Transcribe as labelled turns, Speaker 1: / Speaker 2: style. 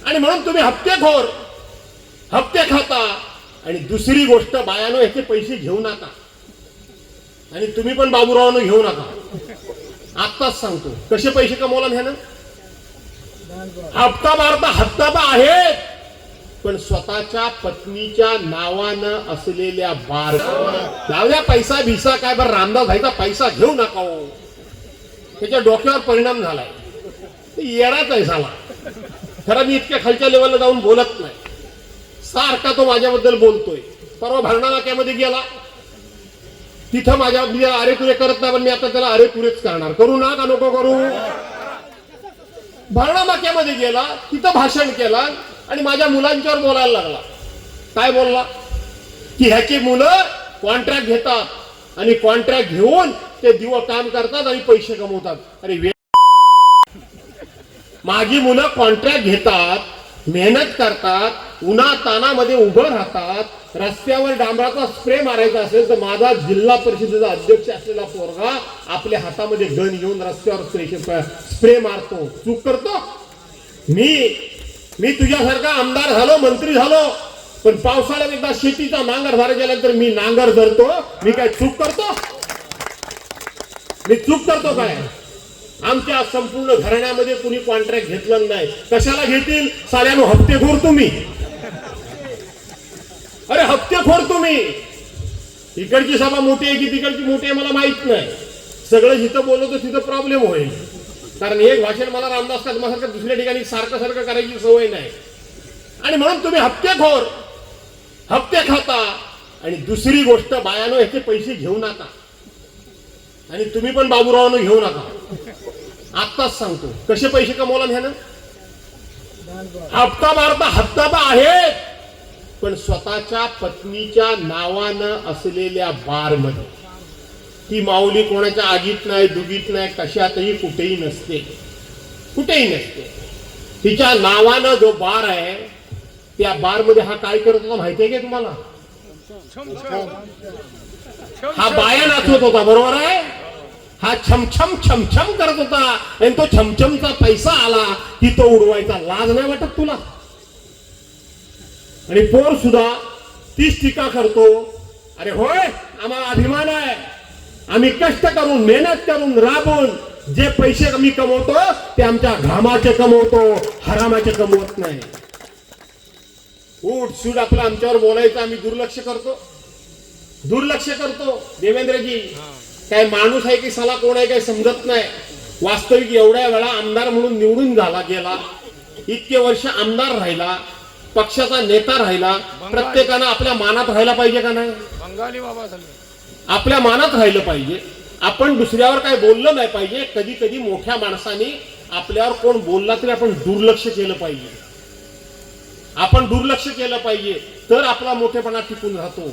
Speaker 1: आणि म्हणून तुम्ही हप्ते खाता. आणि दुसरी गोष्ट बायानो, याचे पैसे घेऊ नका. आणि तुम्ही पण बाबूरावांनो घेऊ नका. आत्ताच सांगतो कसे पैसे कमवला ह्यानं. हप्ता मारता हप्ता आहेत, पण स्वतःच्या पत्नीच्या नावानं असलेल्या बार. लावल्या पैसा भिसा काय बरं, रामदास भाईचा पैसा घेऊ नका हो. त्याच्या डोक्यावर परिणाम झालाय. येडाच आहे झाला. खरं मी इतक्या खालच्या लेवलला जाऊन बोलत नाही. सारखा तो माझ्याबद्दल बोलतोय. परवा भरणा नाक्यामध्ये गेला, तिथं माझ्या अरे तुरे करत नाही, पण मी आता त्याला अरे तुरेच करणार. करू ना का नको करू. भरणा नाक्यामध्ये गेला, तिथं भाषण केला आणि माझ्या मुलांच्यावर बोलायला लागला. काय बोलला की ह्याची मुलं कॉन्ट्रॅक्ट घेतात आणि कॉन्ट्रॅक्ट घेऊन ते दिवस काम करतात आणि पैसे कमवतात. अरे माझी मुलं कॉन्ट्रॅक्ट घेतात, मेहनत करतात, उन्हा तानामध्ये उभं राहतात. रस्त्यावर डांबराचा स्प्रे मारायचा असेल तर माझा जिल्हा परिषदेचा अध्यक्ष असलेला पोरगा आपल्या हातामध्ये गन घेऊन रस्त्यावर स्प्रे मारतो. चूक करतो मी तुझ्यासारखा आमदार झालो, मंत्री झालो, पण पावसाळ्यात एकदा शेतीचा नांगर धरायला गेल्यानंतर मी नांगर धरतो. मी काय चूक करतो? मी चूक करतो काय? आमच्या संपूर्ण घराण्यामध्ये कुणी कॉन्ट्रॅक्ट घेतलं नाही. कशाला घेतील? साल्यानो हप्तेखोर तुम्ही. अरे हप्तेखोर तुम्ही. इकडची सभा मोठी आहे की तिकडची मोठी आहे मला माहित नाही. सगळं जिथं बोलतो तिथं प्रॉब्लेम होईल. कारण एक भाषण मला रामदास कदमासारखं दुसऱ्या ठिकाणी सारखं करायची सवय नाही. आणि म्हणून तुम्ही हप्ते खाता. आणि दुसरी गोष्ट बायानो, याचे पैसे घेऊ नका. आणि तुम्ही पण बाबूरावांनो घेऊ नका. आत्ताच सांगतो कसे पैसे कमवला ह्यानं. हप्ता मारता हप्ता आहेत, पण स्वतःच्या पत्नीच्या नावानं असलेल्या बार मध्ये. ती माऊली कोणाच्या आगीत नाही, दुगीत नाही, कशातही कुठेही नसते. तिच्या नावानं जो बार आहे, त्या बार मध्ये हा काय करत होता माहितीये का तुम्हाला? हा बाया नाचवत होता, बरोबर आहे. हा छमछम करत होता. आणि तो छमछमचा पैसा आला की तो उडवायचा. लाज नाही वाटत तुला? आणि पोर सुद्धा तीच टीका करतो. अरे होय, आम्हाला अभिमान आहे. आम्ही कष्ट करून, मेहनत करून, राबून जे पैसे आम्ही कमवतो ते आमच्या घामाचे कमवतो, हरामाचे कमवत नाही. उठ सूट आपलं आमच्यावर बोलायचं, आम्ही दुर्लक्ष करतो. देवेंद्रजी काय माणूस आहे की साला कोण आहे काय समजत नाही. वास्तविक एवढ्या वेळा आमदार म्हणून निवडून गेला, इतके वर्ष आमदार राहिला, पक्षाचा नेता राहिला. प्रत्येकानं आपल्या मानात राहायला पाहिजे का नाही?
Speaker 2: बंगाली बाबा
Speaker 1: आपल्या मानात राहिलं पाहिजे. आपण दुसऱ्यावर काय बोललं नाही पाहिजे. कधी कधी मोठ्या माणसाने आपल्यावर कोण बोलला तरी आपण दुर्लक्ष केलं पाहिजे. तर आपला मोठेपणा टिकून राहतो.